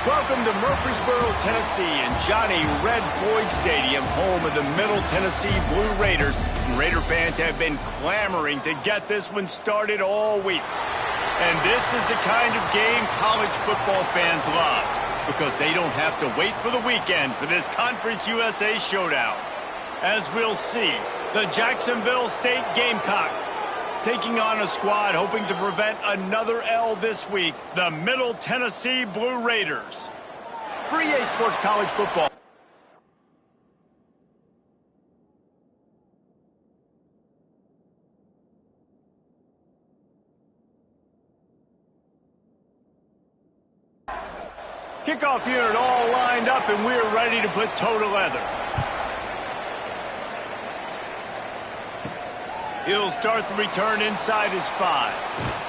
Welcome to Murfreesboro, Tennessee, and Johnny Red Floyd Stadium, home of the Middle Tennessee Blue Raiders. And Raider fans have been clamoring to get this one started all week. And this is the kind of game college football fans love, because they don't have to wait for the weekend for this Conference USA showdown. As we'll see, the Jacksonville State Gamecocks taking on a squad hoping to prevent another L this week, the Middle Tennessee Blue Raiders. For EA Sports College Football. Kickoff unit all lined up, and we're ready to put toe to leather. He'll start the return inside his 5.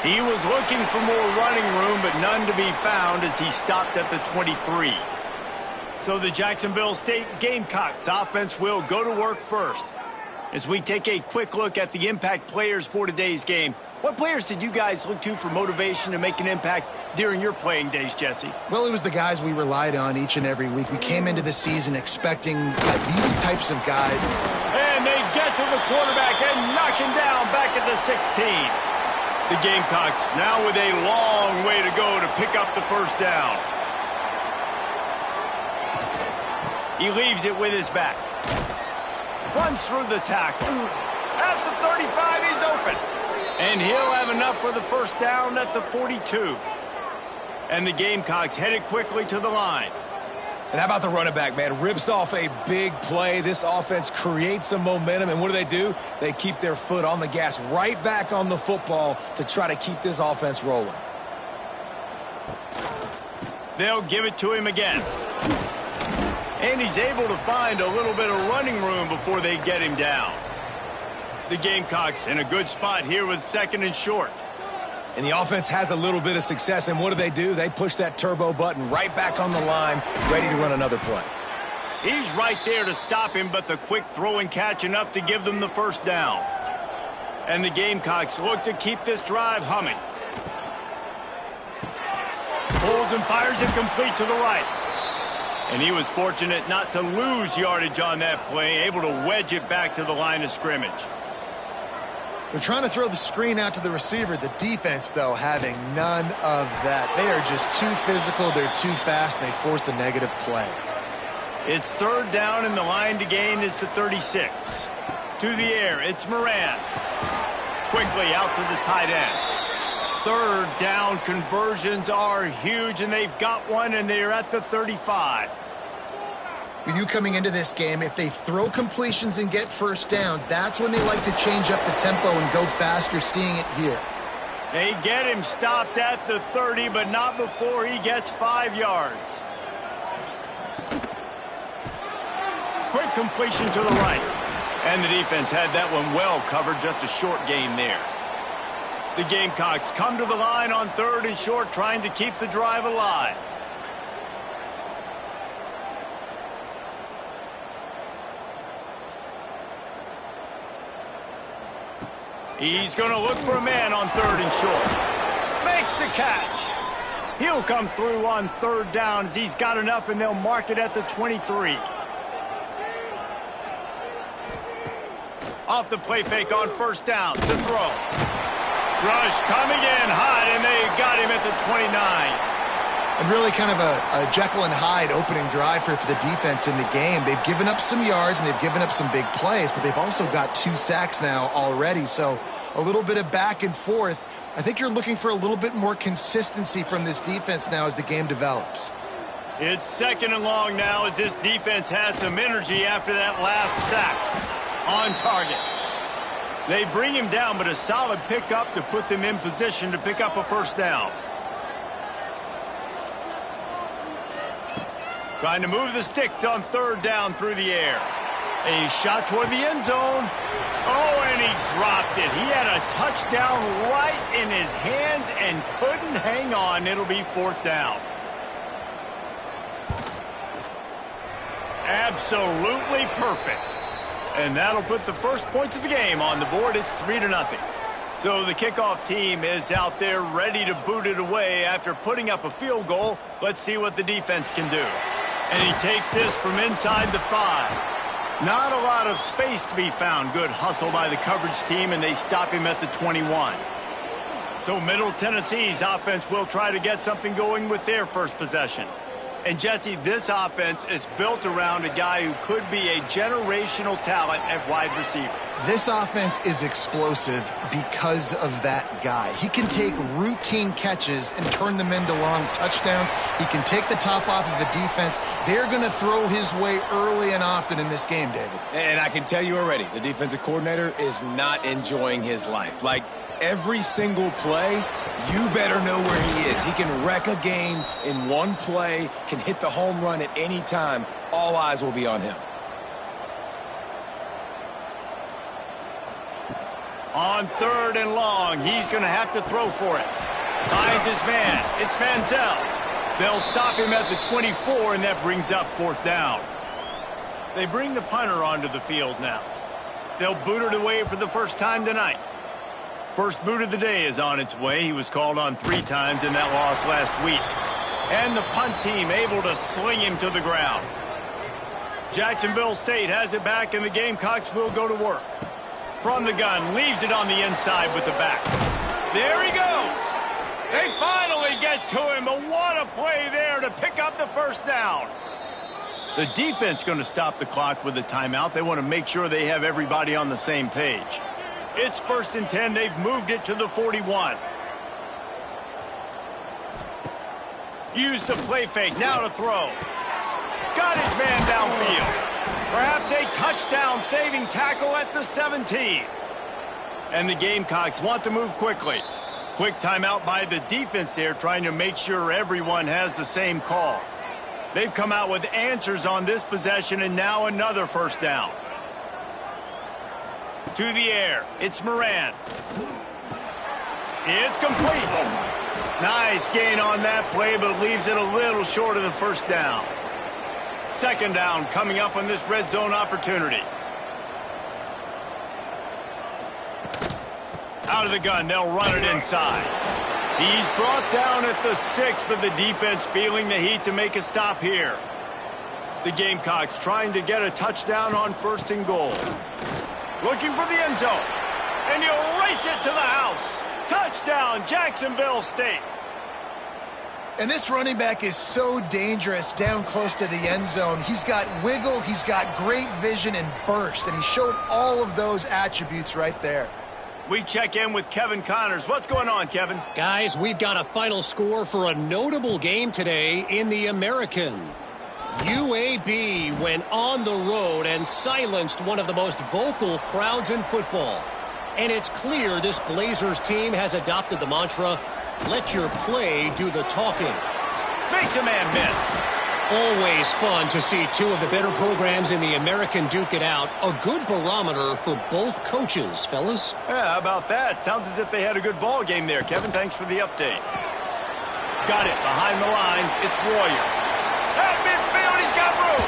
He was looking for more running room, but none to be found as he stopped at the 23. So the Jacksonville State Gamecocks offense will go to work first. As we take a quick look at the impact players for today's game, what players did you guys look to for motivation to make an impact during your playing days, Jesse? Well, it was the guys we relied on each and every week. We came into the season expecting these types of guys. And they get to the quarterback and knock him down back at the 16. The Gamecocks now with a long way to go to pick up the first down. He leaves it with his back. Runs through the tackle. At the 35, he's open. And he'll have enough for the first down at the 42. And the Gamecocks headed quickly to the line. And how about the running back, man? Rips off a big play. This offense creates some momentum, and what do? They keep their foot on the gas right back on the football to try to keep this offense rolling. They'll give it to him again. And he's able to find a little bit of running room before they get him down. The Gamecocks in a good spot here with 2nd and short. And the offense has a little bit of success, and what do? They push that turbo button right back on the line, ready to run another play. He's right there to stop him, but the quick throw and catch enough to give them the first down. And the Gamecocks look to keep this drive humming. Pulls and fires it complete to the right. And he was fortunate not to lose yardage on that play, able to wedge it back to the line of scrimmage. They're trying to throw the screen out to the receiver. The defense, though, having none of that. They are just too physical, they're too fast, and they force a negative play. It's 3rd down, and the line to gain is the 36. To the air, it's Moran. Quickly out to the tight end. 3rd down conversions are huge, and they've got one, and they're at the 35. When you coming into this game, if they throw completions and get first downs, that's when they like to change up the tempo and go fast. You're seeing it here. They get him stopped at the 30, but not before he gets 5 yards. Quick completion to the right. And the defense had that one well covered, just a short gain there. The Gamecocks come to the line on 3rd and short, trying to keep the drive alive. He's going to look for a man on 3rd and short. Makes the catch. He'll come through on 3rd down as he's got enough, and they'll mark it at the 23. Off the play fake on 1st down to throw. Rush coming in hot, and they got him at the 29. And really kind of a Jekyll and Hyde opening drive for the defense in the game. They've given up some yards and they've given up some big plays, but they've also got 2 sacks now already. So a little bit of back and forth. I think you're looking for a little bit more consistency from this defense now as the game develops. It's 2nd and long now as this defense has some energy after that last sack. On target. They bring him down, but a solid pickup to put them in position to pick up a first down. Trying to move the sticks on 3rd down through the air. A shot toward the end zone. Oh, and he dropped it. He had a touchdown right in his hands and couldn't hang on. It'll be 4th down. Absolutely perfect. And that'll put the first points of the game on the board. It's 3-0. So the kickoff team is out there ready to boot it away after putting up a field goal. Let's see what the defense can do. And he takes this from inside the 5. Not a lot of space to be found. Good hustle by the coverage team, and they stop him at the 21. So Middle Tennessee's offense will try to get something going with their first possession. And Jesse, this offense is built around a guy who could be a generational talent at wide receiver. This offense is explosive because of that guy. He can take routine catches and turn them into long touchdowns. He can take the top off of a defense. They're going to throw his way early and often in this game, David. And I can tell you already, the defensive coordinator is not enjoying his life. Like, every single play, you better know where he is. He can wreck a game in one play, can hit the home run at any time. All eyes will be on him. On 3rd and long, he's going to have to throw for it. Finds his man. It's Manziel. They'll stop him at the 24, and that brings up 4th down. They bring the punter onto the field now. They'll boot it away for the first time tonight. First boot of the day is on its way. He was called on 3 times in that loss last week. And the punt team able to sling him to the ground. Jacksonville State has it back, and the Gamecocks will go to work. From the gun, leaves it on the inside with the back. There he goes. They finally get to him, but what a play there to pick up the first down. The defense going to stop the clock with a timeout. They want to make sure they have everybody on the same page. It's 1st and 10. They've moved it to the 41. Use the play fake. Now to throw. Got his man downfield. Perhaps a touchdown-saving tackle at the 17. And the Gamecocks want to move quickly. Quick timeout by the defense there, trying to make sure everyone has the same call. They've come out with answers on this possession, and now another first down. To the air. It's Moran. It's complete. Nice gain on that play, but leaves it a little short of the first down. 2nd down coming up on this red zone opportunity. Out of the gun, they'll run it inside. He's brought down at the 6, but the defense feeling the heat to make a stop here. The Gamecocks trying to get a touchdown on 1st and goal. Looking for the end zone. And he'll race it to the house. Touchdown, Jacksonville State. And this running back is so dangerous down close to the end zone. He's got wiggle, he's got great vision and burst, and he showed all of those attributes right there. We check in with Kevin Connors. What's going on, Kevin? Guys, we've got a final score for a notable game today in the American. UAB went on the road and silenced one of the most vocal crowds in football. And it's clear this Blazers team has adopted the mantra, let your play do the talking. Makes a man miss. Always fun to see 2 of the better programs in the American duke it out. A good barometer for both coaches, fellas. Yeah, how about that? Sounds as if they had a good ball game there. Kevin, thanks for the update. Got it behind the line. It's Royer. At midfield, he's got room.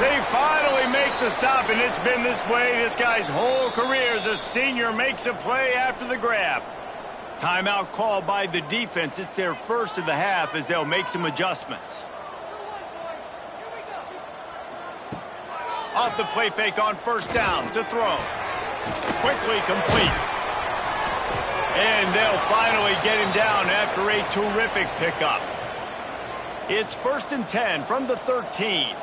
They finally make the stop, and it's been this way this guy's whole career as a senior makes a play after the grab. Timeout called by the defense. It's their first of the half as they'll make some adjustments. Off the play fake on 1st down to throw. Quickly complete. And they'll finally get him down after a terrific pickup. It's 1st and 10 from the 13.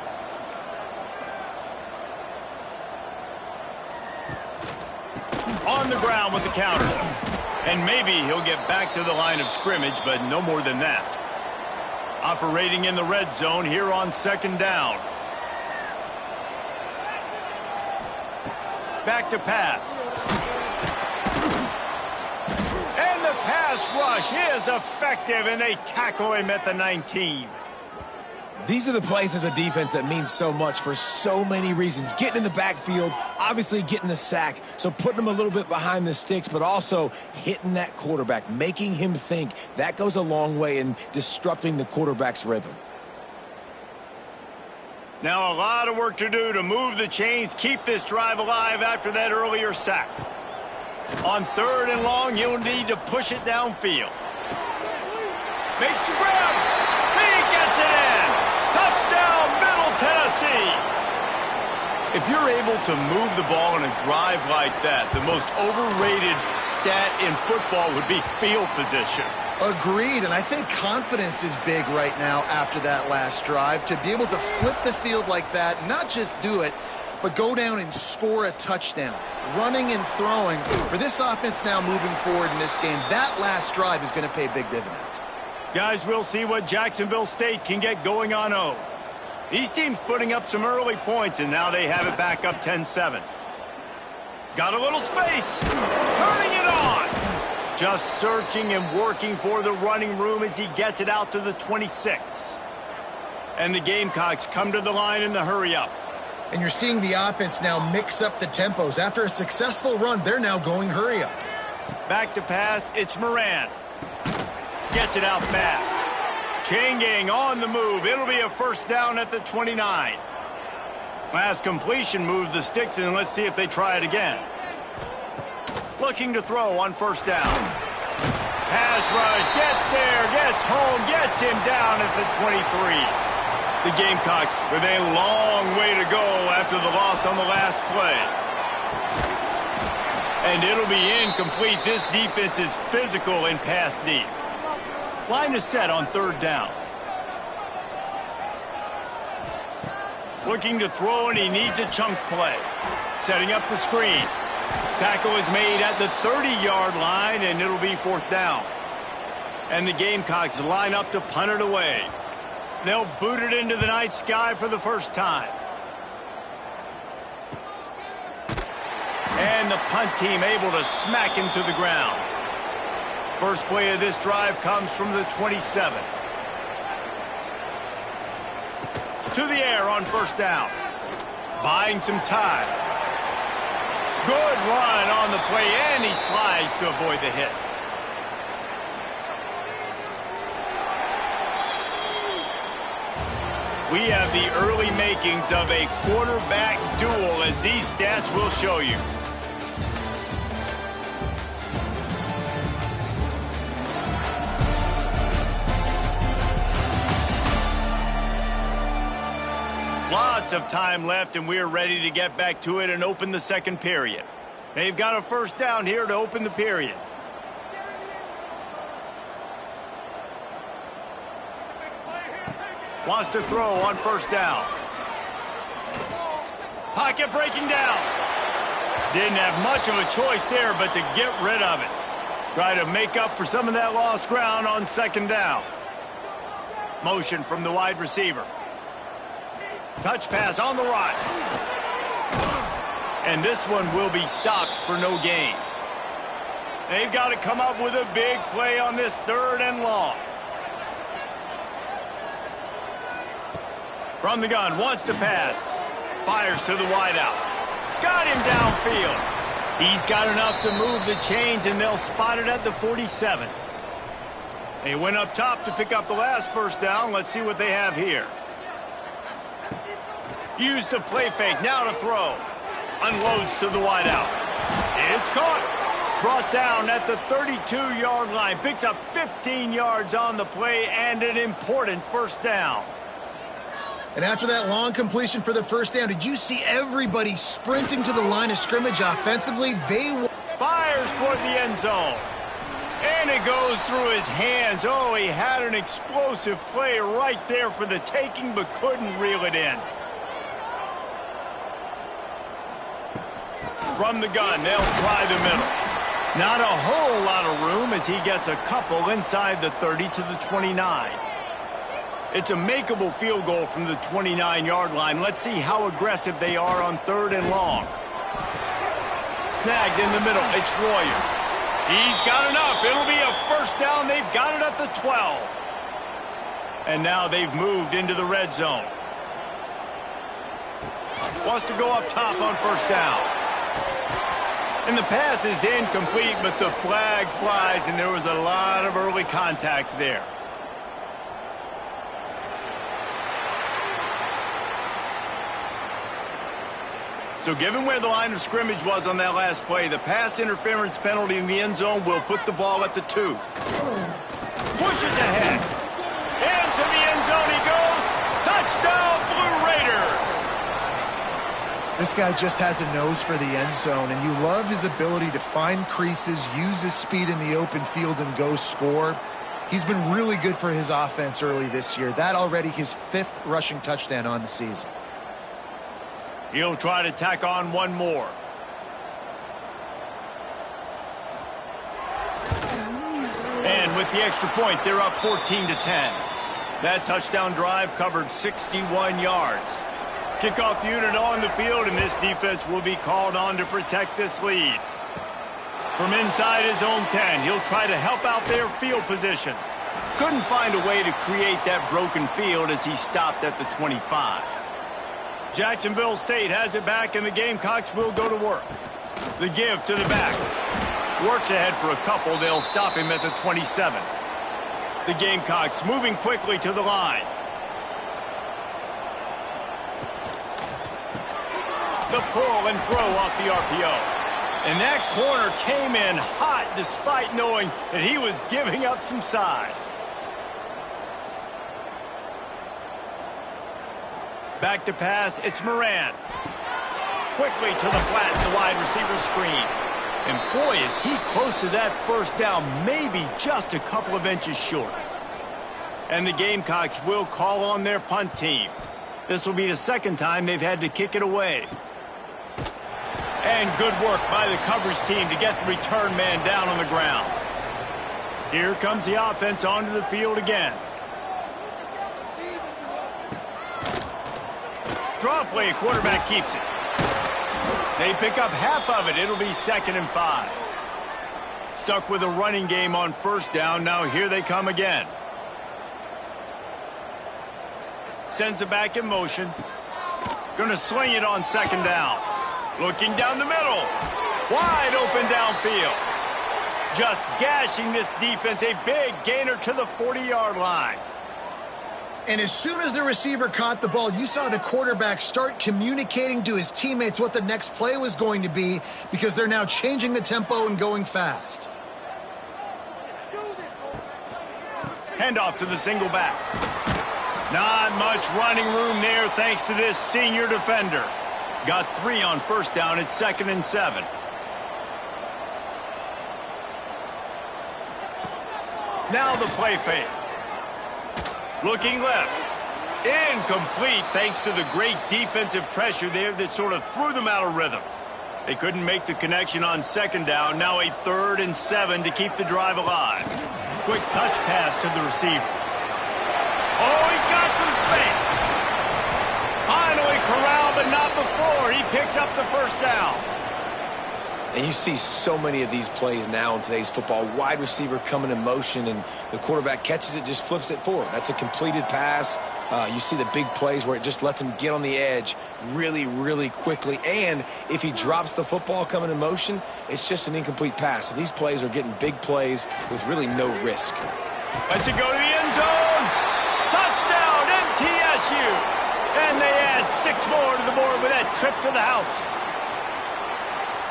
On the ground with the counter. And maybe he'll get back to the line of scrimmage, but no more than that. Operating in the red zone here on 2nd down. Back to pass. And the pass rush is effective, and they tackle him at the 19. These are the plays as a defense that mean so much for so many reasons. Getting in the backfield, obviously getting the sack, so putting him a little bit behind the sticks, but also hitting that quarterback, making him think. That goes a long way in disrupting the quarterback's rhythm. Now a lot of work to do to move the chains, keep this drive alive after that earlier sack. On 3rd and long, he'll need to push it downfield. Makes the grab. He gets it in. Touchdown, Middle Tennessee. If you're able to move the ball in a drive like that, the most overrated stat in football would be field position. Agreed, and I think confidence is big right now after that last drive. To be able to flip the field like that, not just do it, but go down and score a touchdown. Running and throwing. For this offense now moving forward in this game, that last drive is going to pay big dividends. Guys, we'll see what Jacksonville State can get going on 0. These teams putting up some early points, and now they have it back up 10-7. Got a little space. Turning it on. Just searching and working for the running room as he gets it out to the 26. And the Gamecocks come to the line in the hurry-up. And you're seeing the offense now mix up the tempos. After a successful run, they're now going hurry-up. Back to pass, it's Moran. Gets it out fast. Chain gang on the move. It'll be a 1st down at the 29. Last completion moved the sticks, and let's see if they try it again. Looking to throw on 1st down. Pass rush, gets there, gets home, gets him down at the 23. The Gamecocks with a long way to go after the loss on the last play. And it'll be incomplete. This defense is physical and pass deep. Line is set on 3rd down. Looking to throw, and he needs a chunk play. Setting up the screen. Tackle is made at the 30-yard line, and it'll be 4th down. And the Gamecocks line up to punt it away. They'll boot it into the night sky for the first time. And the punt team able to smack him to the ground. First play of this drive comes from the 27. To the air on 1st down. Buying some time. Good run on the play, and he slides to avoid the hit. We have the early makings of a quarterback duel, as these stats will show you. Lots of time left, and we're ready to get back to it and open the 2nd period. They've got a 1st down here to open the period. Wants to throw on 1st down. Pocket breaking down. Didn't have much of a choice there, but to get rid of it. Try to make up for some of that lost ground on 2nd down. Motion from the wide receiver. Touch pass on the right. And this one will be stopped for no gain. They've got to come up with a big play on this 3rd and long. From the gun, wants to pass. Fires to the wideout. Got him downfield. He's got enough to move the chains, and they'll spot it at the 47. They went up top to pick up the last 1st down. Let's see what they have here. Use the play fake, now to throw. Unloads to the wideout. It's caught. Brought down at the 32-yard line. Picks up 15 yards on the play and an important 1st down. And after that long completion for the 1st down, did you see everybody sprinting to the line of scrimmage offensively? They fires toward the end zone. And it goes through his hands. Oh, he had an explosive play right there for the taking, but couldn't reel it in. From the gun, they'll try the middle. Not a whole lot of room as he gets a couple inside the 30 to the 29. It's a makeable field goal from the 29-yard line. Let's see how aggressive they are on 3rd and long. Snagged in the middle. It's Royer. He's got enough. It'll be a first down. They've got it at the 12. And now they've moved into the red zone. Wants to go up top on first down. And the pass is incomplete, but the flag flies, and there was a lot of early contact there. So given where the line of scrimmage was on that last play, the pass interference penalty in the end zone will put the ball at the 2. Pushes ahead. Into the end zone he goes. Touchdown, Blue Raiders. This guy just has a nose for the end zone, and you love his ability to find creases, use his speed in the open field, and go score. He's been really good for his offense early this year. That already his 5th rushing touchdown on the season. He'll try to tack on one more. And with the extra point, they're up 14 to 10. That touchdown drive covered 61 yards. Kickoff unit on the field, and this defense will be called on to protect this lead. From inside his own 10, he'll try to help out their field position. Couldn't find a way to create that broken field as he stopped at the 25. Jacksonville State has it back, and the Gamecocks will go to work. The give to the back. Works ahead for a couple. They'll stop him at the 27. The Gamecocks moving quickly to the line. The pull and throw off the RPO. And that corner came in hot despite knowing that he was giving up some size. Back to pass, it's Moran. Quickly to the flat, the wide receiver screen. And boy, is he close to that first down, maybe just a couple of inches short. And the Gamecocks will call on their punt team. This will be the 2nd time they've had to kick it away. And good work by the coverage team to get the return man down on the ground. Here comes the offense onto the field again. Draw play, quarterback keeps it. They pick up half of it. It'll be 2nd and 5. Stuck with a running game on first down. Now here they come again. Sends it back in motion. Gonna swing it on 2nd down. Looking down the middle. Wide open downfield. Just gashing this defense. A big gainer to the 40-yard line. And as soon as the receiver caught the ball, you saw the quarterback start communicating to his teammates what the next play was going to be, because they're now changing the tempo and going fast. Handoff to the single back. Not much running room there thanks to this senior defender. Got 3 on first down. It's 2nd and 7. Now the play fake. Looking left. Incomplete thanks to the great defensive pressure there that sort of threw them out of rhythm. They couldn't make the connection on 2nd down. Now a 3rd and 7 to keep the drive alive. Quick touch pass to the receiver. Oh, he's got some space. Finally corralled, but not before. He picks up the first down. And you see so many of these plays now in today's football. Wide receiver coming in motion, and the quarterback catches it, just flips it forward. That's a completed pass. You see the big plays where it just lets him get on the edge really, really quickly. And if he drops the football coming in motion, it's just an incomplete pass. So these plays are getting big plays with really no risk. Let's it go to the end zone. Touchdown, MTSU. And they add 6 more to the board with that trip to the house.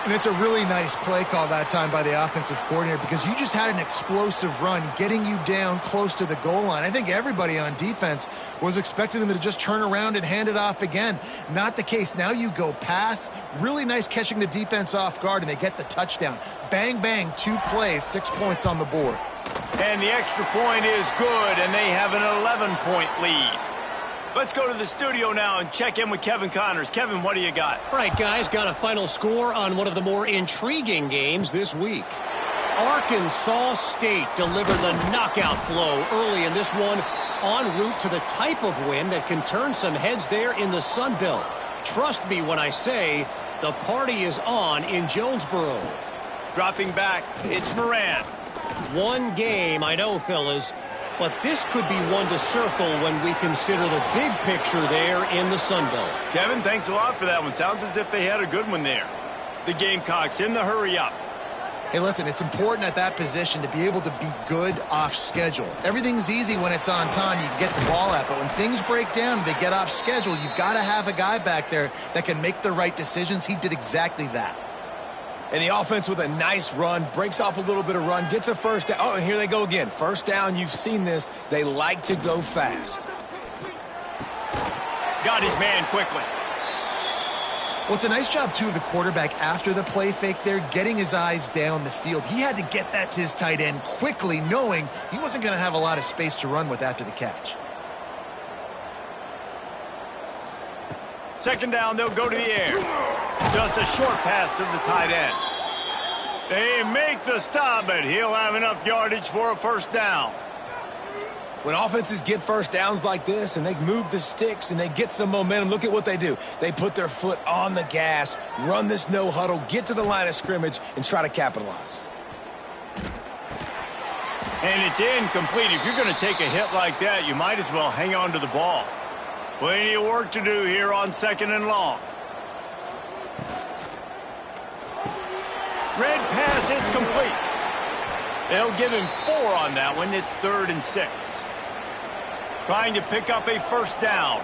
And it's a really nice play call that time by the offensive coordinator because you just had an explosive run getting you down close to the goal line. I think everybody on defense was expecting them to just turn around and hand it off again. Not the case. Now you go pass. Really nice catching the defense off guard, and they get the touchdown. Bang, bang, 2 plays, 6 points on the board. And the extra point is good, and they have an 11-point lead. Let's go to the studio now and check in with Kevin Connors. Kevin, what do you got? All right, guys, got a final score on one of the more intriguing games this week. Arkansas State delivered the knockout blow early in this one, en route to the type of win that can turn some heads there in the Sun Belt. Trust me when I say the party is on in Jonesboro. Dropping back, it's Moran. One game, I know, fellas, but this could be one to circle when we consider the big picture there in the Sun Belt. Kevin, thanks a lot for that one. Sounds as if they had a good one there. The Gamecocks in the hurry up. Hey, listen, it's important at that position to be able to be good off schedule. Everything's easy when it's on time. You can get the ball out, but when things break down, they get off schedule. You've got to have a guy back there that can make the right decisions. He did exactly that. And the offense with a nice run, breaks off a little bit of run, gets a first down. Oh, and here they go again. First down, you've seen this. They like to go fast. Got his man quickly. Well, it's a nice job, too, of the quarterback after the play fake there, getting his eyes down the field. He had to get that to his tight end quickly, knowing he wasn't going to have a lot of space to run with after the catch. Second down, they'll go to the air. Just a short pass to the tight end. They make the stop, but he'll have enough yardage for a first down. When offenses get first downs like this and they move the sticks and they get some momentum, look at what they do. They put their foot on the gas, run this no huddle, get to the line of scrimmage, and try to capitalize. And it's incomplete. If you're going to take a hit like that, you might as well hang on to the ball. Plenty of work to do here on 2nd and long. Red pass, it's complete. They'll give him 4 on that one. It's 3rd and 6. Trying to pick up a first down.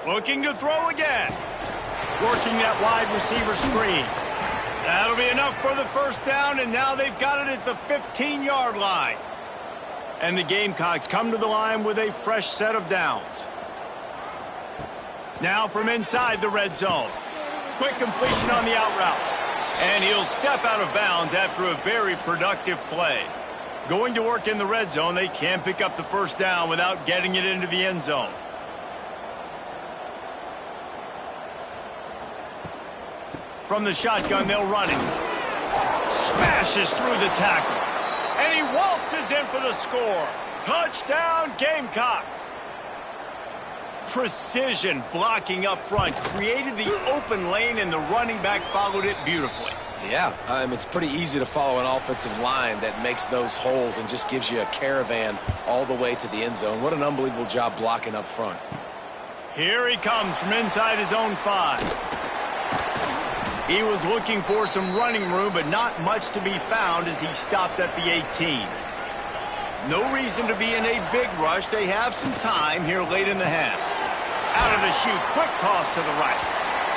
Looking to throw again. Working that wide receiver screen. That'll be enough for the first down, and now they've got it at the 15-yard line. And the Gamecocks come to the line with a fresh set of downs. Now from inside the red zone. Quick completion on the out route. And he'll step out of bounds after a very productive play. Going to work in the red zone, they can't pick up the first down without getting it into the end zone. From the shotgun, they'll run it. Smashes through the tackle. And he waltzes in for the score. Touchdown, Gamecocks. Precision blocking up front. Created the open lane, and the running back followed it beautifully. Yeah, it's pretty easy to follow an offensive line that makes those holes and just gives you a caravan all the way to the end zone. What an unbelievable job blocking up front. Here he comes from inside his own 5. He was looking for some running room, but not much to be found as he stopped at the 18. No reason to be in a big rush. They have some time here late in the half. Out of the chute, quick toss to the right.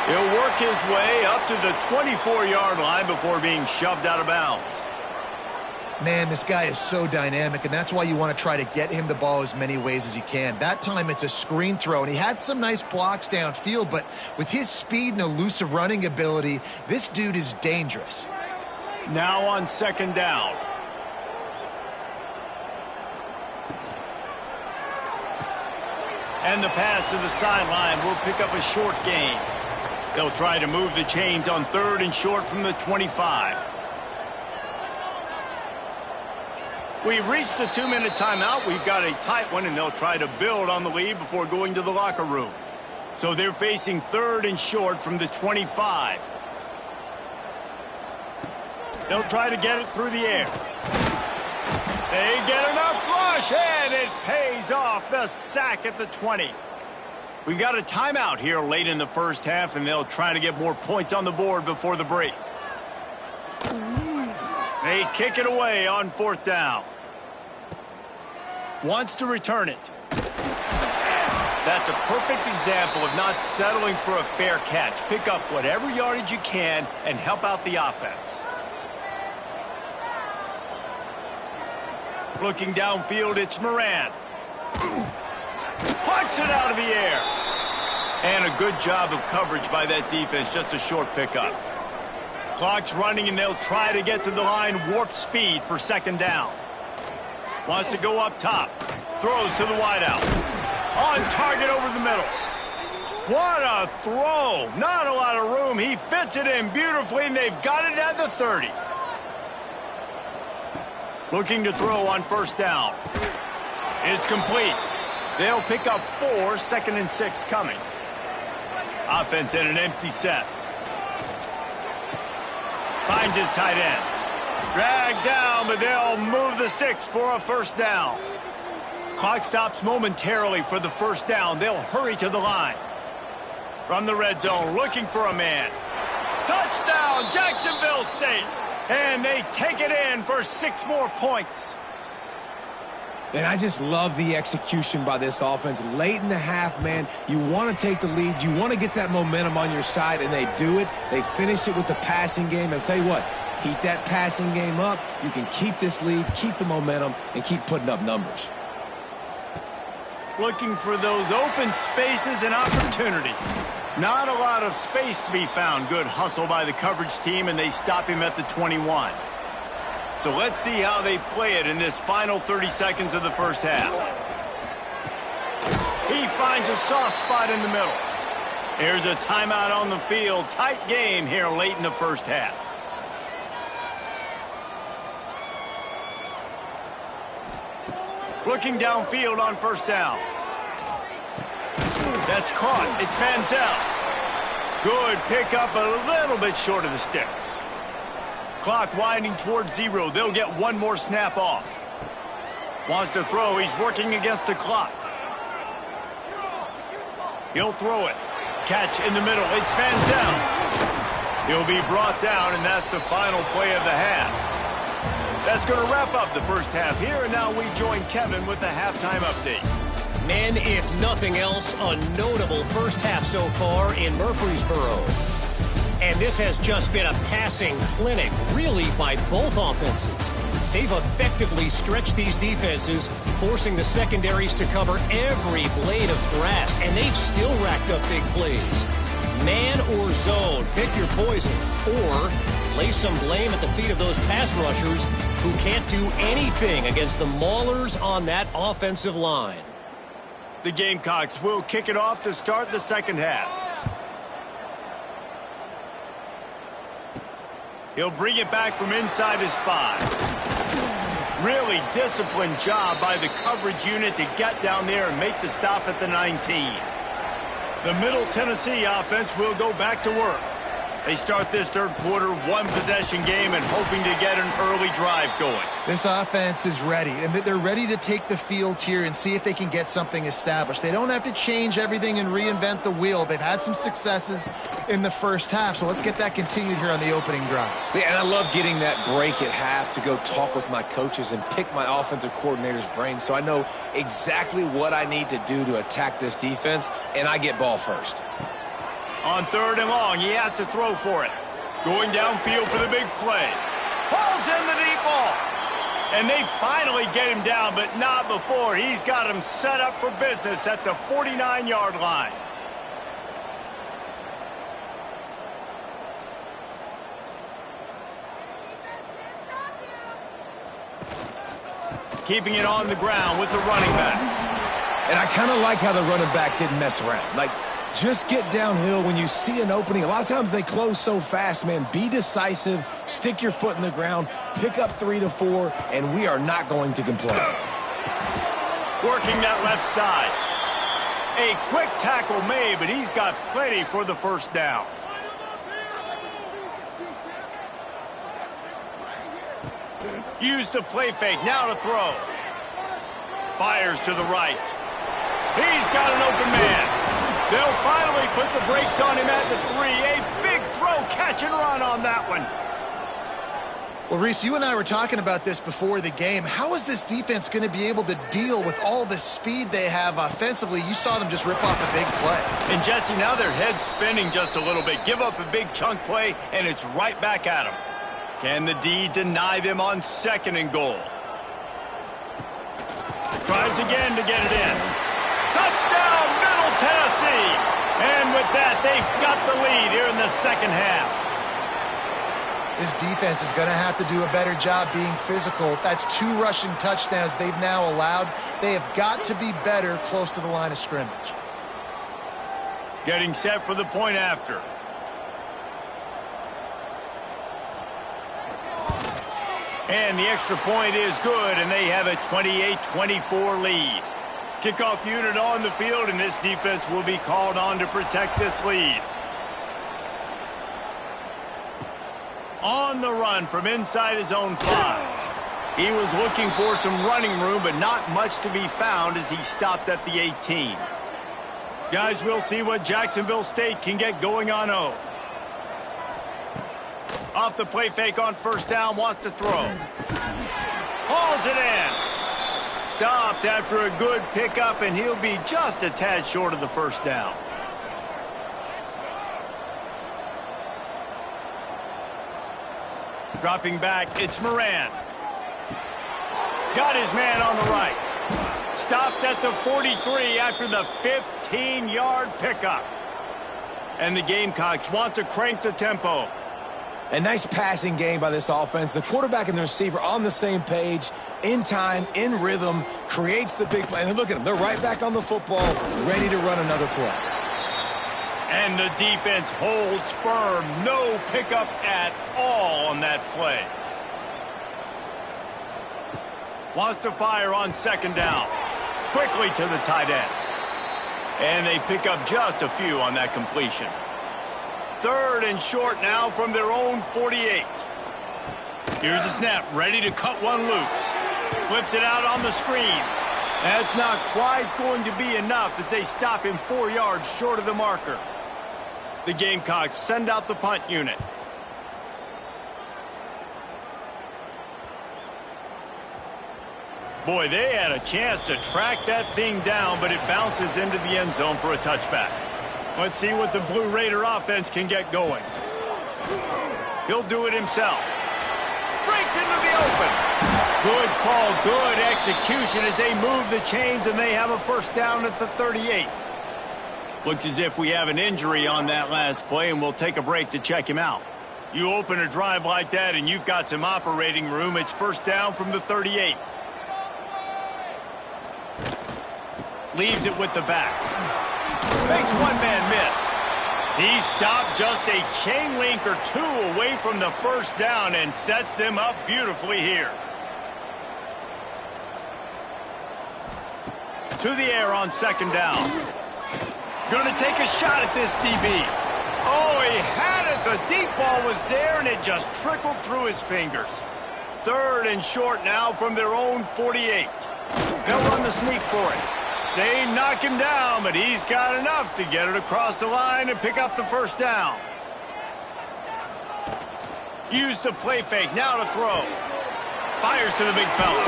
He'll work his way up to the 24-yard line before being shoved out of bounds. Man, this guy is so dynamic, and that's why you want to try to get him the ball as many ways as you can. That time it's a screen throw, and he had some nice blocks downfield, but with his speed and elusive running ability, this dude is dangerous. Now on 2nd down. And the pass to the sideline will pick up a short gain. They'll try to move the chains on 3rd and short from the 25. We've reached the 2-minute timeout. We've got a tight one, and they'll try to build on the lead before going to the locker room. So they're facing 3rd and short from the 25. They'll try to get it through the air. They get enough rush, and it pays off. The sack at the 20. We got a timeout here late in the first half, and they'll try to get more points on the board before the break. They kick it away on 4th down. Wants to return it. That's a perfect example of not settling for a fair catch. Pick up whatever yardage you can and help out the offense. Looking downfield, it's Moran. Plucks it out of the air. And a good job of coverage by that defense, just a short pickup. Clock's running, and they'll try to get to the line, warp speed for second down. Wants to go up top. Throws to the wideout. On target over the middle. What a throw. Not a lot of room. He fits it in beautifully, and they've got it at the 30. Looking to throw on first down. It's complete. They'll pick up 4, 2nd and 6 coming. Offense in an empty set. Finds his tight end. Dragged down, but they'll move the sticks for a first down. Clock stops momentarily for the first down. They'll hurry to the line. From the red zone, looking for a man. Touchdown, Jacksonville State. And they take it in for 6 more points. And I just love the execution by this offense. Late in the half, man, you want to take the lead. You want to get that momentum on your side, and they do it. They finish it with the passing game. I'll tell you what, keep that passing game up. You can keep this lead, keep the momentum, and keep putting up numbers. Looking for those open spaces and opportunity. Not a lot of space to be found. Good hustle by the coverage team, and they stop him at the 21. So let's see how they play it in this final 30 seconds of the first half. He finds a soft spot in the middle. Here's a timeout on the field. Tight game here late in the first half. Looking downfield on first down. That's caught. It's Manziel. Good pickup, a little bit short of the sticks. Clock winding towards 0. They'll get one more snap off. Wants to throw. He's working against the clock. He'll throw it. Catch in the middle. It's Manziel. He'll be brought down, and that's the final play of the half. That's going to wrap up the first half here, and now we join Kevin with the halftime update. Men, if nothing else, a notable first half so far in Murfreesboro. And this has just been a passing clinic, really, by both offenses. They've effectively stretched these defenses, forcing the secondaries to cover every blade of grass, and they've still racked up big plays. Man or zone, pick your poison, or lay some blame at the feet of those pass rushers who can't do anything against the maulers on that offensive line. The Gamecocks will kick it off to start the second half. He'll bring it back from inside his 5. Really disciplined job by the coverage unit to get down there and make the stop at the 19. The Middle Tennessee offense will go back to work. They start this third quarter, one-possession game, and hoping to get an early drive going. This offense is ready, and they're ready to take the field here and see if they can get something established. They don't have to change everything and reinvent the wheel. They've had some successes in the first half, so let's get that continued here on the opening drive. Yeah, and I love getting that break at half to go talk with my coaches and pick my offensive coordinator's brain so I know exactly what I need to do to attack this defense, and I get ball first. On third and long, he has to throw for it. Going downfield for the big play. Pulls in the deep ball. And they finally get him down, but not before. He's got him set up for business at the 49-yard line. Keeping it on the ground with the running back. And I kind of like how the running back didn't mess around. Like, just get downhill when you see an opening. A lot of times they close so fast, man. Be decisive, stick your foot in the ground, pick up 3 to 4, and we are not going to complain. Working that left side. A quick tackle made, but he's got plenty for the first down. Use the play fake, now to throw. Fires to the right. He's got an open man. They'll finally put the brakes on him at the 3. A big throw, catch and run on that one. Well, Reese, you and I were talking about this before the game. How is this defense going to be able to deal with all the speed they have offensively? You saw them just rip off a big play. And, Jesse, now their head's spinning just a little bit. Give up a big chunk play, and it's right back at them. Can the D deny them on 2nd and goal? Tries again to get it in. Touchdown, Middle Tennessee! And with that, they've got the lead here in the 2nd half. This defense is going to have to do a better job being physical. That's 2 rushing touchdowns they've now allowed. They have got to be better close to the line of scrimmage. Getting set for the point after. And the extra point is good, and they have a 28-24 lead. Kickoff unit on the field, and this defense will be called on to protect this lead. On the run from inside his own 5. He was looking for some running room, but not much to be found as he stopped at the 18. Guys, we'll see what Jacksonville State can get going on O. Off the play fake on 1st down, wants to throw. Hauls it in. Stopped after a good pickup, and he'll be just a tad short of the 1st down. Dropping back, it's Moran. Got his man on the right. Stopped at the 43 after the 15-yard pickup. And the Gamecocks want to crank the tempo. A nice passing game by this offense. The quarterback and the receiver on the same page, in time, in rhythm, creates the big play. And look at them. They're right back on the football, ready to run another play. And the defense holds firm. No pickup at all on that play. Wants to fire on 2nd down. Quickly to the tight end. And they pick up just a few on that completion. 3rd and short now from their own 48. Here's the snap. Ready to cut one loose. Flips it out on the screen. That's not quite going to be enough as they stop him 4 yards short of the marker. The Gamecocks send out the punt unit. Boy, they had a chance to track that thing down, but it bounces into the end zone for a touchback. Let's see what the Blue Raider offense can get going. He'll do it himself. Breaks into the open. Good call, good execution as they move the chains, and they have a 1st down at the 38. Looks as if we have an injury on that last play, and we'll take a break to check him out. You open a drive like that, and you've got some operating room. It's 1st down from the 38. Leaves it with the back. Makes one man miss. He stopped just a chain link or 2 away from the 1st down and sets them up beautifully here. To the air on 2nd down. Going to take a shot at this DB. Oh, he had it. The deep ball was there, and it just trickled through his fingers. 3rd and short now from their own 48. They'll run the sneak for it. They knock him down, but he's got enough to get it across the line and pick up the 1st down. Use the play fake, now to throw. Fires to the big fella.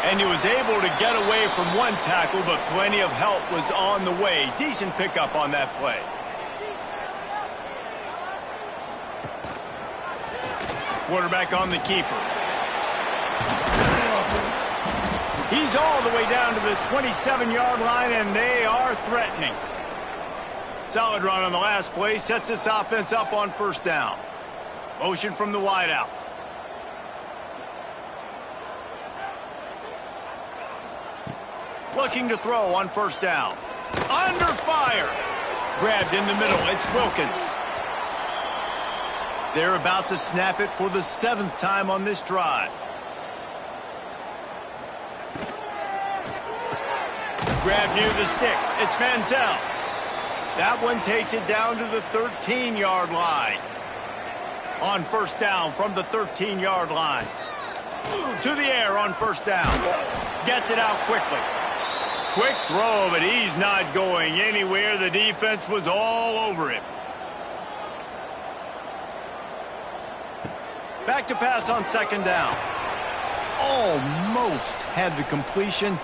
And he was able to get away from one tackle, but plenty of help was on the way. Decent pickup on that play. Quarterback on the keeper. He's all the way down to the 27-yard line, and they are threatening. Solid run on the last play. Sets this offense up on 1st down. Motion from the wideout. Looking to throw on 1st down. Under fire. Grabbed in the middle. It's Wilkins. They're about to snap it for the 7th time on this drive. Grab near the sticks. It's Manziel. That one takes it down to the 13-yard line. On 1st down from the 13-yard line. To the air on 1st down. Gets it out quickly. Quick throw, but he's not going anywhere. The defense was all over him. Back to pass on second down. Almost had the completion,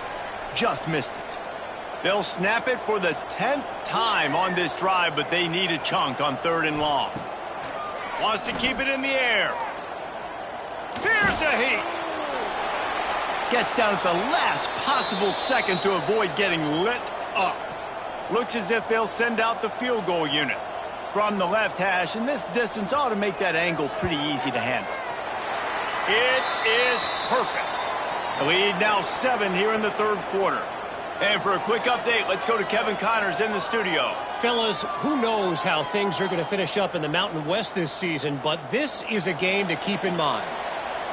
just missed it. They'll snap it for the 10th time on this drive, but they need a chunk on 3rd and long. Wants to keep it in the air. Here's a heat. Gets down at the last possible second to avoid getting lit up. Looks as if they'll send out the field goal unit from the left hash, and this distance ought to make that angle pretty easy to handle. It is perfect. The lead now 7 here in the 3rd quarter. And for a quick update, let's go to Kevin Connors in the studio. Fellas, who knows how things are going to finish up in the Mountain West this season, but this is a game to keep in mind.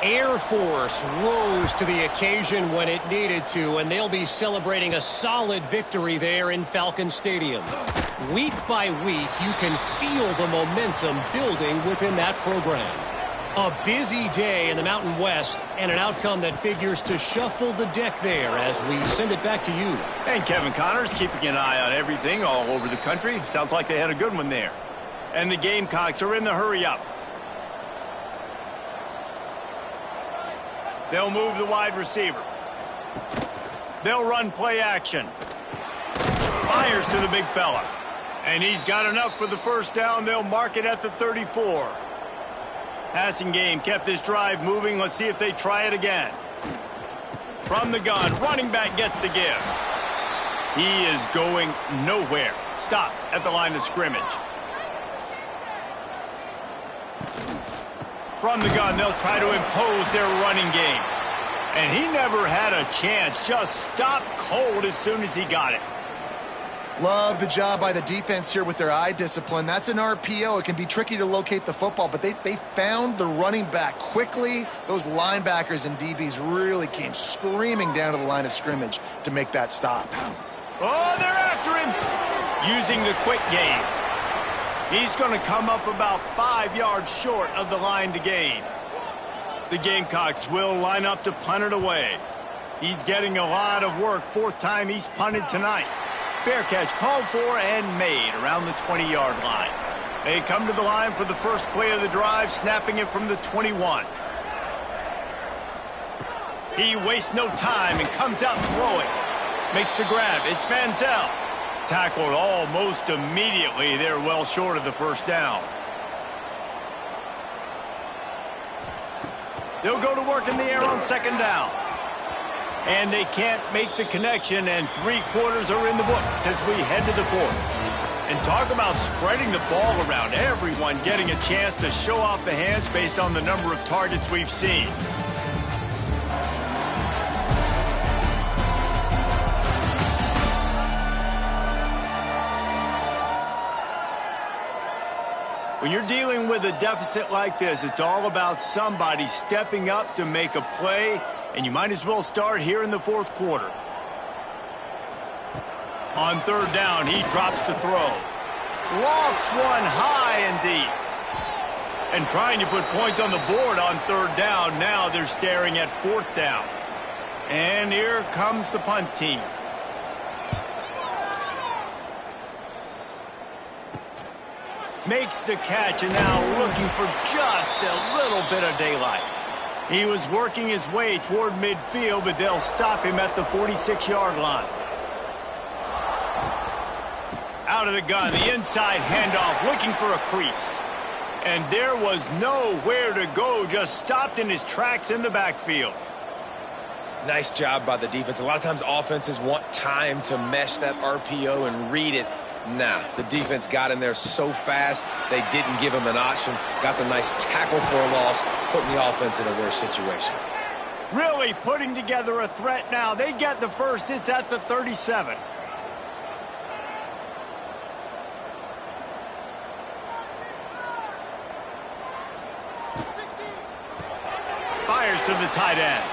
Air Force rose to the occasion when it needed to, and they'll be celebrating a solid victory there in Falcon Stadium. Week by week, you can feel the momentum building within that program. A busy day in the Mountain West, and an outcome that figures to shuffle the deck there as we send it back to you. And Kevin Connors keeping an eye on everything all over the country. Sounds like they had a good one there. And the Gamecocks are in the hurry-up. They'll move the wide receiver. They'll run play action. Fires to the big fella. And he's got enough for the first down. They'll mark it at the 34. Passing game kept this drive moving. Let's see if they try it again. From the gun, running back gets to give. He is going nowhere. Stop at the line of scrimmage. From the gun, they'll try to impose their running game. And he never had a chance. Just stopped cold as soon as he got it. Love the job by the defense here with their eye discipline. That's an RPO. It can be tricky to locate the football, but they found the running back quickly. Those linebackers and DBs really came screaming down to the line of scrimmage to make that stop. Oh, they're after him. Using the quick game. He's going to come up about 5 yards short of the line to gain. The Gamecocks will line up to punt it away. He's getting a lot of work. 4th time he's punted tonight. Fair catch called for and made around the 20-yard line. They come to the line for the first play of the drive, snapping it from the 21. He wastes no time and comes out throwing. Makes the grab. It's Manziel. Tackled almost immediately. They're well short of the first down. They'll go to work in the air on second down. And they can't make the connection, and 3 quarters are in the books as we head to the 4th. And talk about spreading the ball around. Everyone getting a chance to show off the hands based on the number of targets we've seen. When you're dealing with a deficit like this, it's all about somebody stepping up to make a play, and you might as well start here in the 4th quarter. On 3rd down, he drops to throw. Lofts one high and deep. And trying to put points on the board on 3rd down. Now they're staring at 4th down. And here comes the punt team. Makes the catch, and now looking for just a little bit of daylight. He was working his way toward midfield, but they'll stop him at the 46-yard line. Out of the gun, the inside handoff, looking for a crease. And there was nowhere to go, just stopped in his tracks in the backfield. Nice job by the defense. A lot of times offenses want time to mesh that RPO and read it. Nah, the defense got in there so fast, they didn't give him an option. Got the nice tackle for a loss, putting the offense in a worse situation. Really putting together a threat now. They get the first. It's at the 37. Fires to the tight end.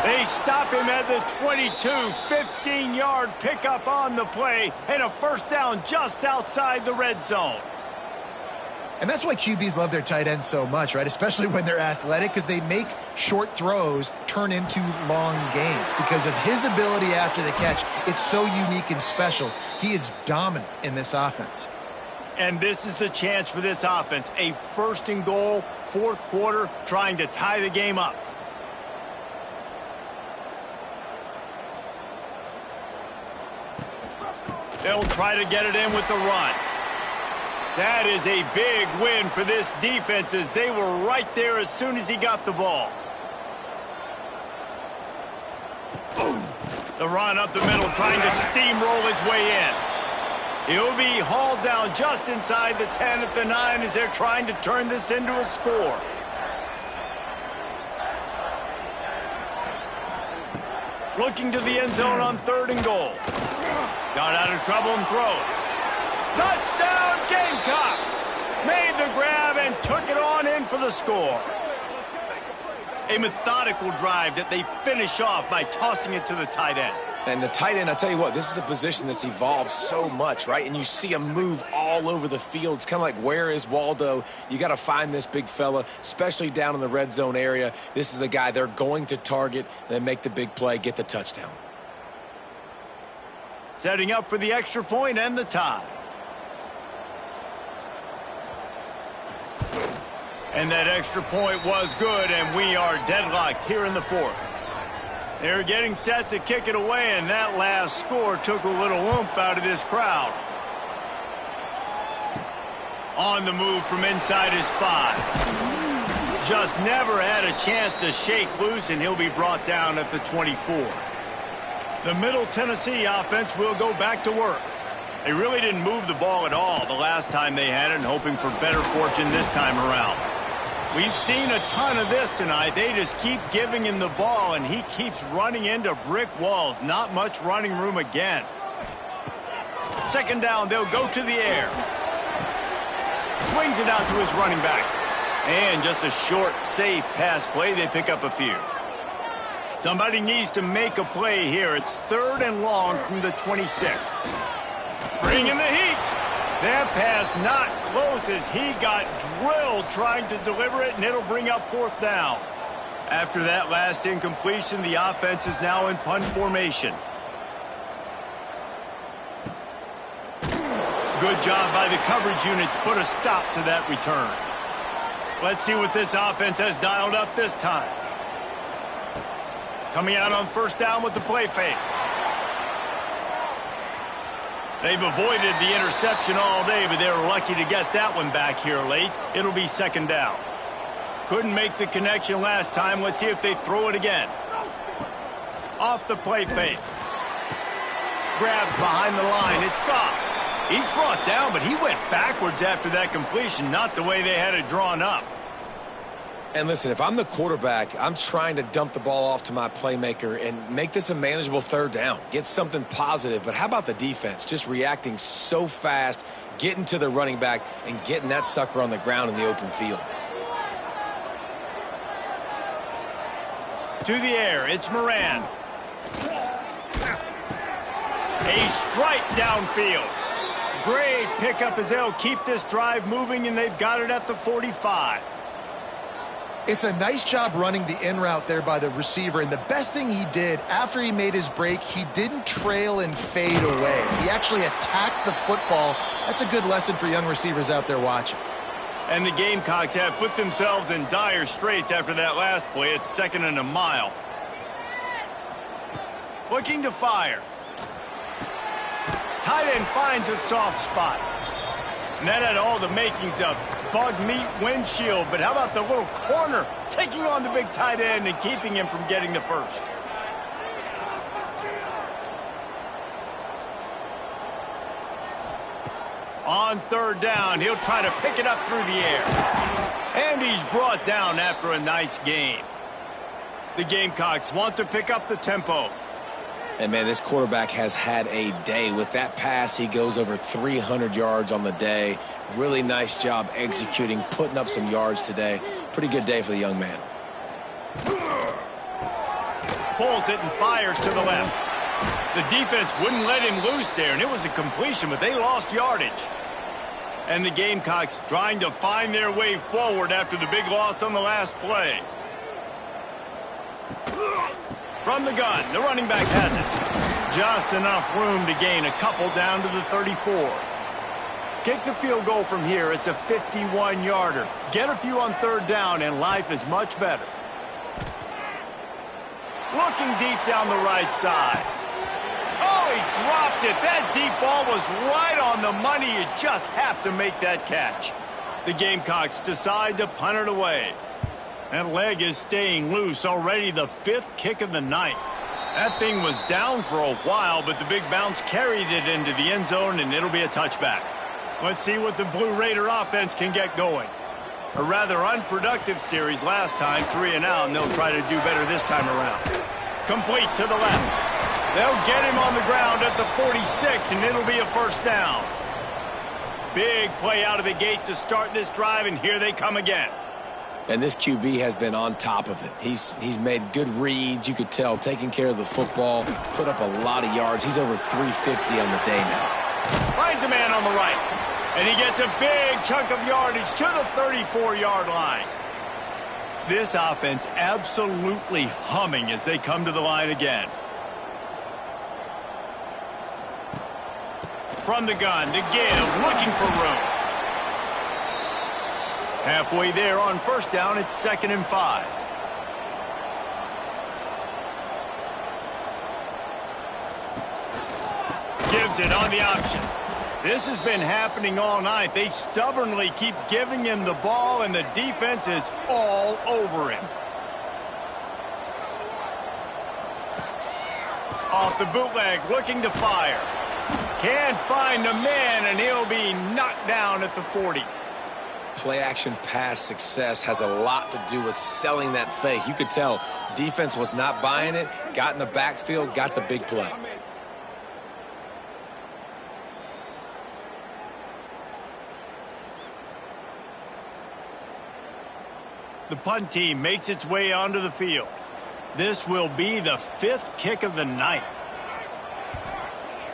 They stop him at the 22, 15-yard pickup on the play, and a first down just outside the red zone. And that's why QBs love their tight ends so much, right? Especially when they're athletic, because they make short throws turn into long gains. Because of his ability after the catch, it's so unique and special. He is dominant in this offense. And this is the chance for this offense. A 1st and goal, 4th quarter, trying to tie the game up. They'll try to get it in with the run. That is a big win for this defense as they were right there as soon as he got the ball. The run up the middle, trying to steamroll his way in. He'll be hauled down just inside the 10 at the 9 as they're trying to turn this into a score. Looking to the end zone on 3rd and goal. Got out of trouble and throws. Touchdown Gamecocks! Made the grab and took it on in for the score. A methodical drive that they finish off by tossing it to the tight end. And the tight end, I tell you what, this is a position that's evolved so much, right? And you see him move all over the field. It's kind of like, where is Waldo? You got to find this big fella, especially down in the red zone area. This is the guy they're going to target, then make the big play, get the touchdown. Setting up for the extra point and the tie. And that extra point was good, and we are deadlocked here in the 4th. They're getting set to kick it away, and that last score took a little oomph out of this crowd. On the move from inside his 5. Just never had a chance to shake loose, and he'll be brought down at the 24. The Middle Tennessee offense will go back to work. They really didn't move the ball at all the last time they had it, and hoping for better fortune this time around. We've seen a ton of this tonight. They just keep giving him the ball, and he keeps running into brick walls. Not much running room again. 2nd down, they'll go to the air. Swings it out to his running back. And just a short, safe pass play. They pick up a few. Somebody needs to make a play here. It's 3rd and long from the 26. Bringing the heat. That pass not close as he got drilled trying to deliver it, and it'll bring up 4th down. After that last incompletion, the offense is now in punt formation. Good job by the coverage unit to put a stop to that return. Let's see what this offense has dialed up this time. Coming out on 1st down with the play fake. They've avoided the interception all day, but they were lucky to get that one back here late. It'll be 2nd down. Couldn't make the connection last time. Let's see if they throw it again. Off the play fake. Grabbed behind the line. It's gone. He's brought down, but he went backwards after that completion, not the way they had it drawn up. And listen, if I'm the quarterback, I'm trying to dump the ball off to my playmaker and make this a manageable 3rd down. Get something positive. But how about the defense? Just reacting so fast, getting to the running back, and getting that sucker on the ground in the open field. To the air, it's Moran. A strike downfield. Great pickup as they'll keep this drive moving, and they've got it at the 45. It's a nice job running the in route there by the receiver, and the best thing he did after he made his break, he didn't trail and fade away. He actually attacked the football. That's a good lesson for young receivers out there watching. And the Gamecocks have put themselves in dire straits after that last play. It's 2nd and a mile. Looking to fire. Tight end finds a soft spot. And that had all the makings of bug meat windshield, but how about the little corner taking on the big tight end and keeping him from getting the first? On 3rd down, he'll try to pick it up through the air. And he's brought down after a nice gain. The Gamecocks want to pick up the tempo. And, man, this quarterback has had a day. With that pass, he goes over 300 yards on the day. Really nice job executing, putting up some yards today. Pretty good day for the young man. Pulls it and fires to the left. The defense wouldn't let him loose there, and it was a completion, but they lost yardage. And the Gamecocks trying to find their way forward after the big loss on the last play. From the gun, the running back has it. Just enough room to gain a couple down to the 34. Kick the field goal from here. It's a 51-yarder. Get a few on third down, and life is much better. Looking deep down the right side. Oh, he dropped it. That deep ball was right on the money. You just have to make that catch. The Gamecocks decide to punt it away. That leg is staying loose. Already the 5th kick of the night. That thing was down for a while, but the big bounce carried it into the end zone, and it'll be a touchback. Let's see what the Blue Raider offense can get going. A rather unproductive series last time, 3 and out, and they'll try to do better this time around. Complete to the left. They'll get him on the ground at the 46, and it'll be a first down. Big play out of the gate to start this drive, and here they come again. And this QB has been on top of it. He's made good reads. You could tell, taking care of the football, put up a lot of yards. He's over 350 on the day now. Finds a man on the right. And he gets a big chunk of yardage to the 34-yard line. This offense absolutely humming as they come to the line again. From the gun to give, looking for room. Halfway there on first down, it's 2nd and 5. Gives it on the option. This has been happening all night. They stubbornly keep giving him the ball, and the defense is all over him. Off the bootleg, looking to fire. Can't find a man, and he'll be knocked down at the 40. Play-action pass success has a lot to do with selling that fake. You could tell defense was not buying it, got in the backfield, got the big play. The punt team makes its way onto the field. This will be the 5th kick of the night.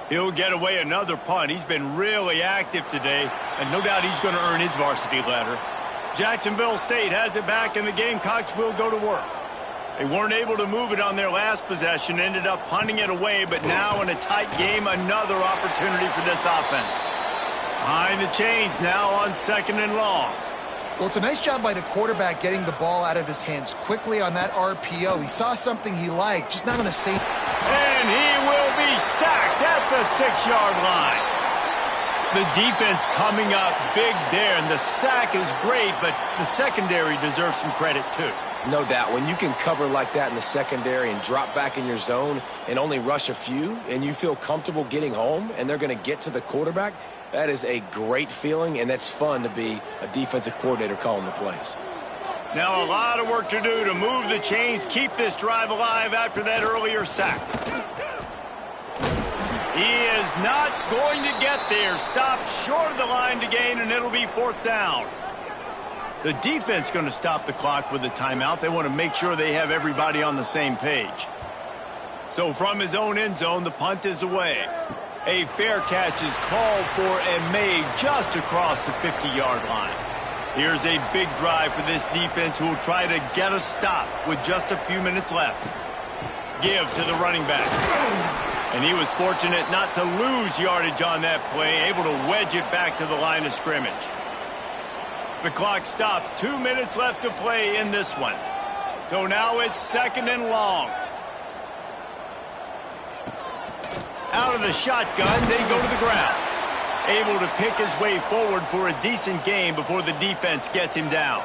He'll get away another punt. He's been really active today, and no doubt he's going to earn his varsity letter. Jacksonville State has it back, and the Gamecocks will go to work. They weren't able to move it on their last possession, ended up punting it away, but now in a tight game, another opportunity for this offense. Behind the chains now on 2nd and long. Well, it's a nice job by the quarterback getting the ball out of his hands quickly on that RPO. He saw something he liked, just not on the same. And he will be sacked at the 6-yard line. The defense coming up big there, and the sack is great, but the secondary deserves some credit too. No doubt. When you can cover like that in the secondary and drop back in your zone and only rush a few, and you feel comfortable getting home, and they're going to get to the quarterback, that is a great feeling, and that's fun to be a defensive coordinator calling the plays. Now a lot of work to do to move the chains, keep this drive alive after that earlier sack. He is not going to get there. Stopped short of the line to gain, and it'll be 4th down. The defense going to stop the clock with a timeout. They want to make sure they have everybody on the same page. So from his own end zone, the punt is away. A fair catch is called for and made just across the 50-yard line. Here's a big drive for this defense who will try to get a stop with just a few minutes left. Give to the running back. And he was fortunate not to lose yardage on that play, able to wedge it back to the line of scrimmage. The clock stops. 2 minutes left to play in this one. So now it's 2nd and long. Out of the shotgun, they go to the ground. Able to pick his way forward for a decent game before the defense gets him down.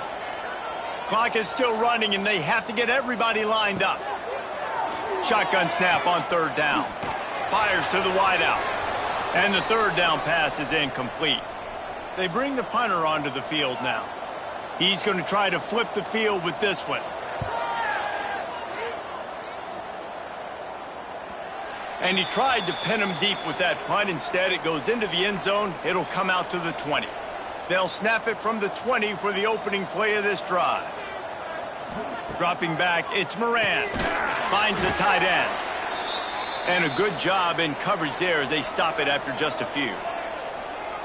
Clock is still running, and they have to get everybody lined up. Shotgun snap on 3rd down. Fires to the wideout. And the 3rd down pass is incomplete. They bring the punter onto the field now. He's going to try to flip the field with this one. And he tried to pin him deep with that punt. Instead, it goes into the end zone. It'll come out to the 20. They'll snap it from the 20 for the opening play of this drive. Dropping back, it's Moran. Finds the tight end. And a good job in coverage there as they stop it after just a few.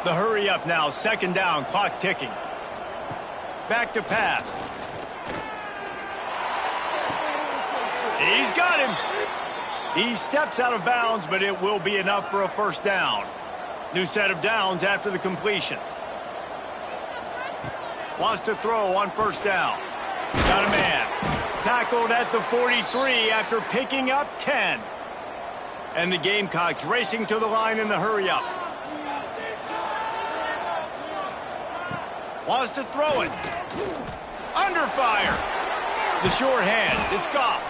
The hurry up now, 2nd down, clock ticking. Back to pass. He's got him. He steps out of bounds, but it will be enough for a first down. New set of downs after the completion. Wants to throw on first down. Got a man. Tackled at the 43 after picking up 10. And the Gamecocks racing to the line in the hurry-up. Wants to throw it. Under fire. The sure hands. It's Goff.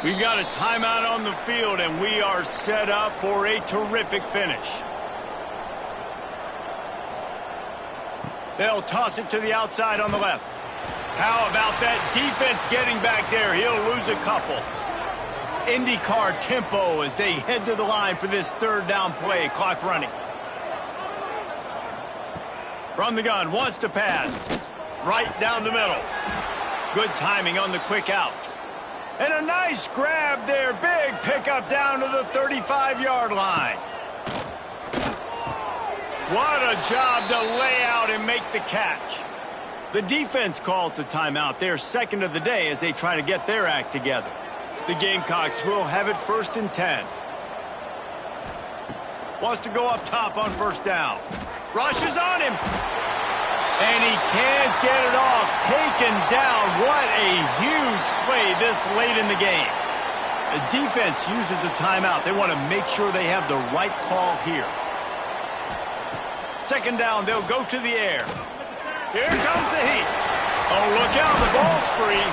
We've got a timeout on the field, and we are set up for a terrific finish. They'll toss it to the outside on the left. How about that defense getting back there? He'll lose a couple. IndyCar tempo as they head to the line for this third down play. Clock running. From the gun, wants to pass. Right down the middle. Good timing on the quick out. And a nice grab there. Big pickup down to the 35-yard line. What a job to lay out and make the catch. The defense calls the timeout. They're second of the day as they try to get their act together. The Gamecocks will have it 1st and 10. Wants to go up top on first down. Rushes on him. And he can't get it off. Taken down. What a huge play this late in the game. The defense uses a timeout. They want to make sure they have the right call here. Second down, they'll go to the air. Here comes the heat. Oh, look out, the ball's free.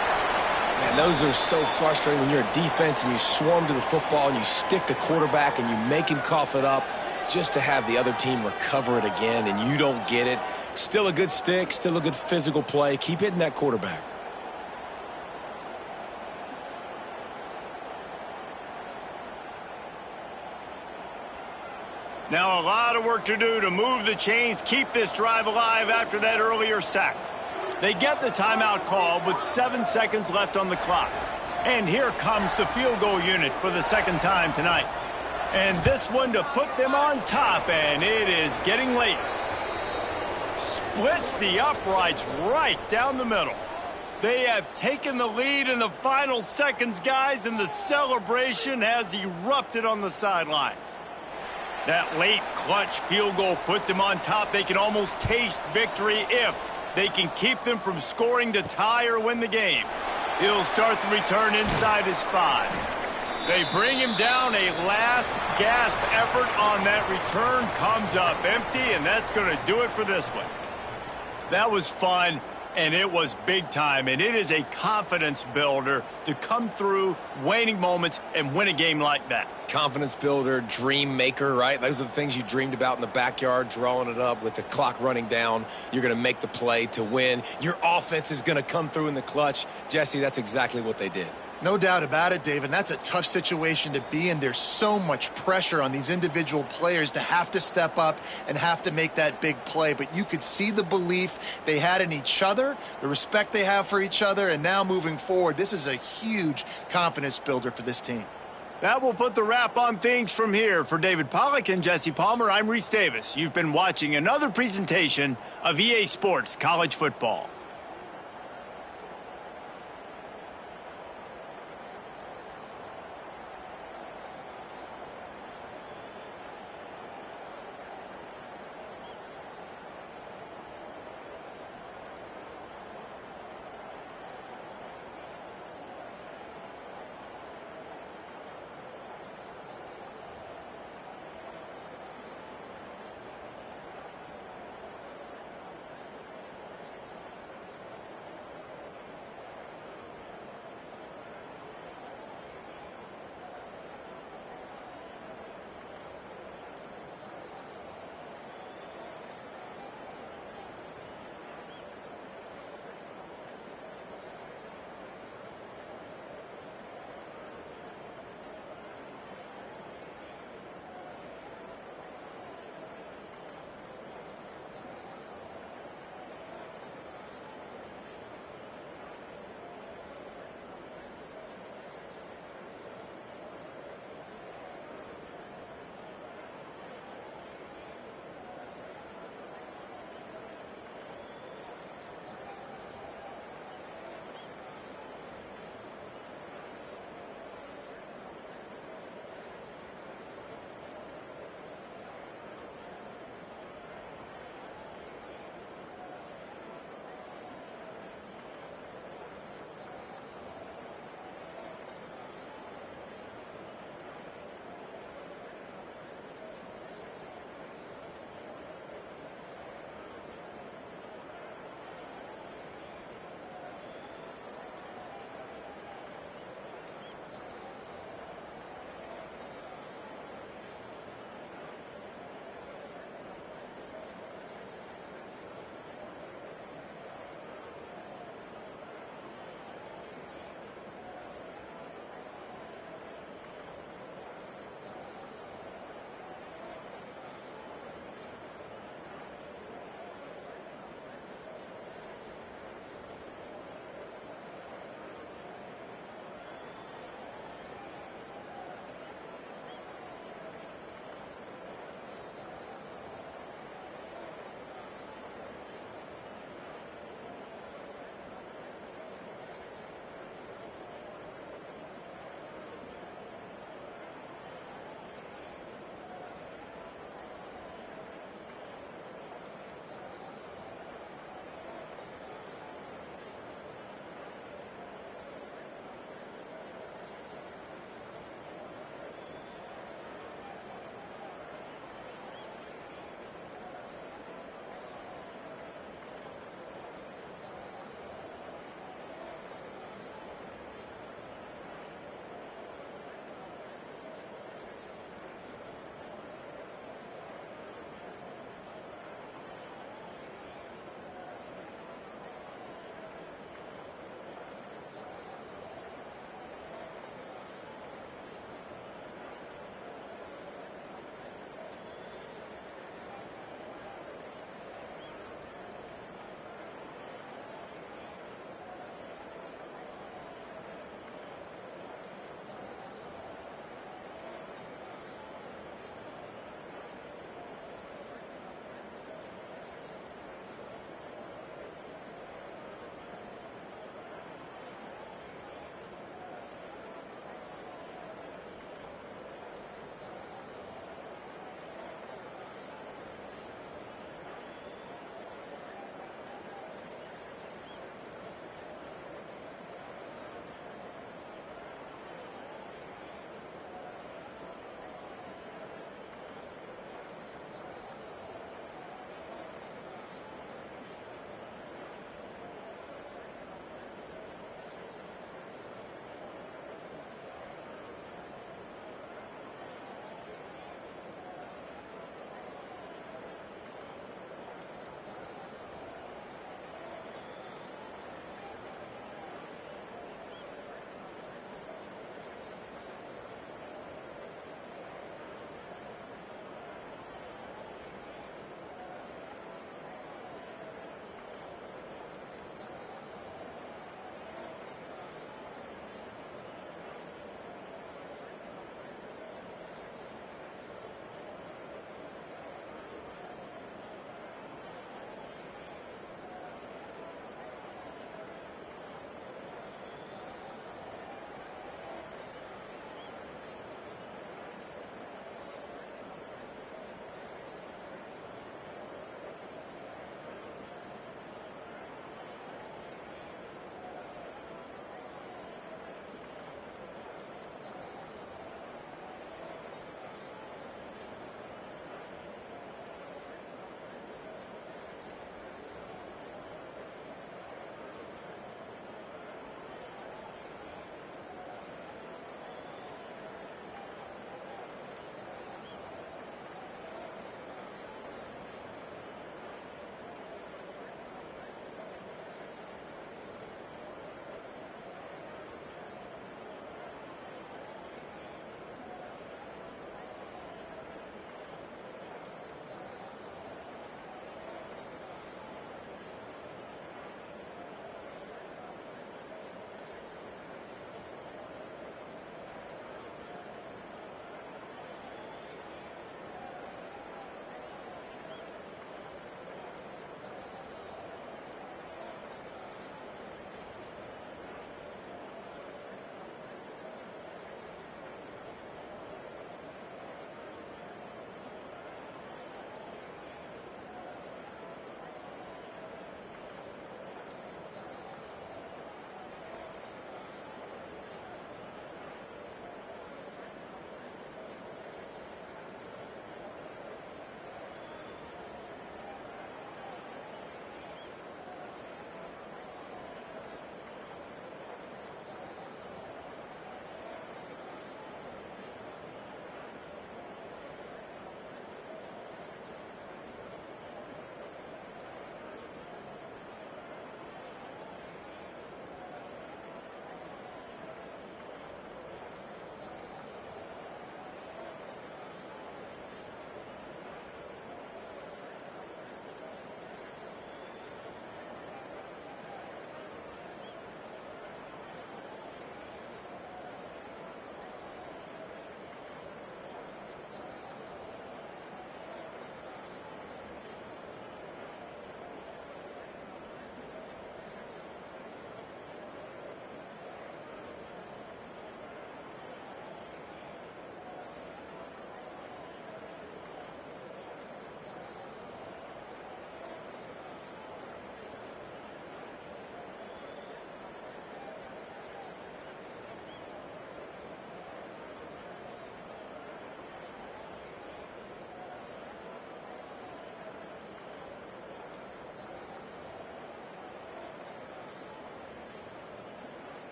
Man, those are so frustrating when you're a defense and you swarm to the football and you stick the quarterback and you make him cough it up just to have the other team recover it again and you don't get it. Still a good stick, still a good physical play. Keep hitting that quarterback. Now a lot of work to do to move the chains, keep this drive alive after that earlier sack. They get the timeout called with 7 seconds left on the clock. And here comes the field goal unit for the second time tonight. And this one to put them on top, and it is getting late. Splits the uprights right down the middle. They have taken the lead in the final seconds, guys, and the celebration has erupted on the sidelines. That late clutch field goal put them on top. They can almost taste victory if they can keep them from scoring to tie or win the game. He'll start the return inside his 5. They bring him down. A last gasp effort on that return comes up empty, and that's going to do it for this one. That was fun, and it was big time, and it is a confidence builder to come through waning moments and win a game like that. Confidence builder, dream maker, right? Those are the things you dreamed about in the backyard, drawing it up with the clock running down. You're going to make the play to win. Your offense is going to come through in the clutch. Jesse, that's exactly what they did. No doubt about it, Dave, and that's a tough situation to be in. There's so much pressure on these individual players to have to step up and have to make that big play. But you could see the belief they had in each other, the respect they have for each other, and now moving forward, this is a huge confidence builder for this team. That will put the wrap on things from here. For David Pollack and Jesse Palmer, I'm Reese Davis. You've been watching another presentation of EA Sports College Football.